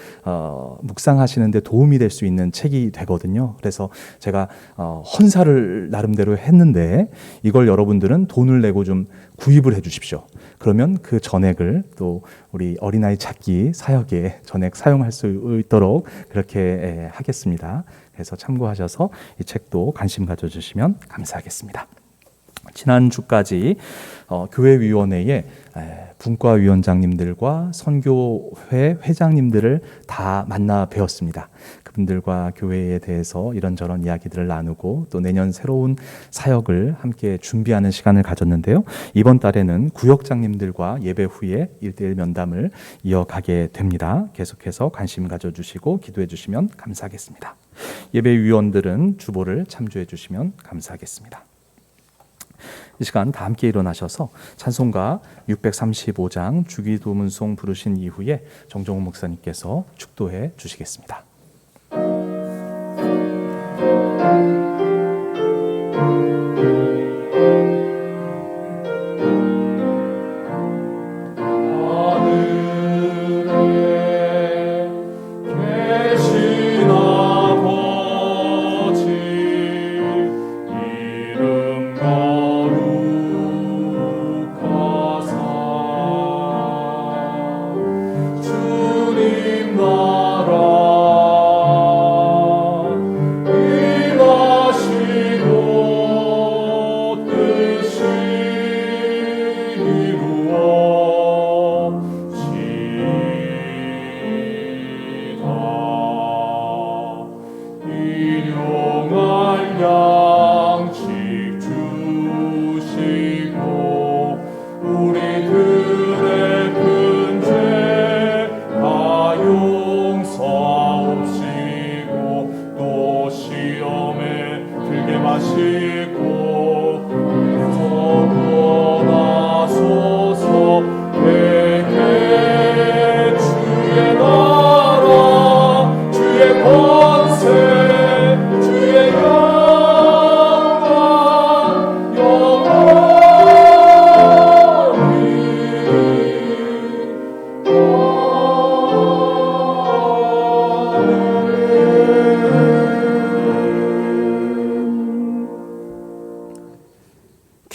묵상하시는 데 도움이 될 수 있는 책이 되거든요. 그래서 제가 헌사를 나름대로 했는데 이걸 여러분들은 돈을 내고 좀 구입을 해 주십시오. 그러면 그 전액을 또 우리 어린아이 찾기 사역에 전액 사용할 수 있도록 그렇게 하겠습니다. 그래서 참고하셔서 이 책도 관심 가져주시면 감사하겠습니다. 지난주까지 교회위원회에 분과위원장님들과 선교회 회장님들을 다 만나 뵈었습니다. 그분들과 교회에 대해서 이런저런 이야기들을 나누고 또 내년 새로운 사역을 함께 준비하는 시간을 가졌는데요. 이번 달에는 구역장님들과 예배 후에 1대1 면담을 이어가게 됩니다. 계속해서 관심 가져주시고 기도해 주시면 감사하겠습니다. 예배위원들은 주보를 참조해 주시면 감사하겠습니다. 이 시간 다 함께 일어나셔서 찬송가 635장 주기도문송 부르신 이후에 정종훈 목사님께서 축도해 주시겠습니다.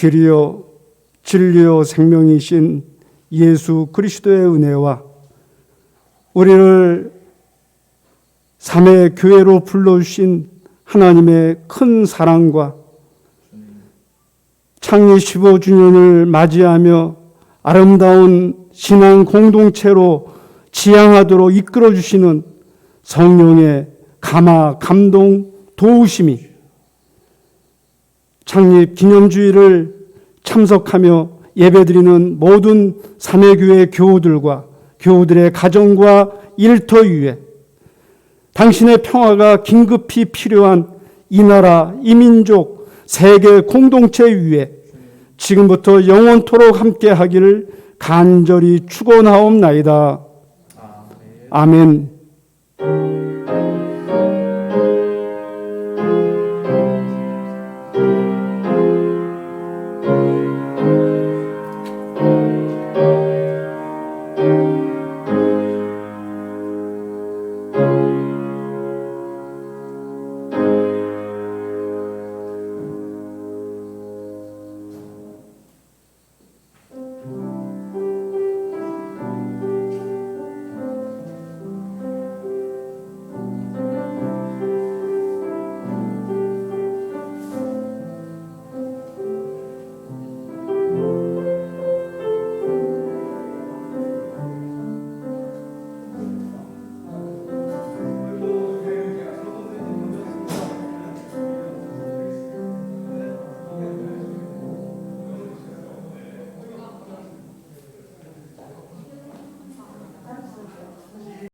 길이요 진리요 생명이신 예수 그리스도의 은혜와 우리를 삼의 교회로 불러주신 하나님의 큰 사랑과 창립 15주년을 맞이하며 아름다운 신앙 공동체로 지향하도록 이끌어주시는 성령의 감화, 감동, 도우심이 창립 기념주일을 참석하며 예배드리는 모든 삼회교회 교우들과 교우들의 가정과 일터 위에 당신의 평화가 긴급히 필요한 이 나라, 이 민족, 세계 공동체 위에 지금부터 영원토록 함께 하기를 간절히 축원하옵나이다. 아멘.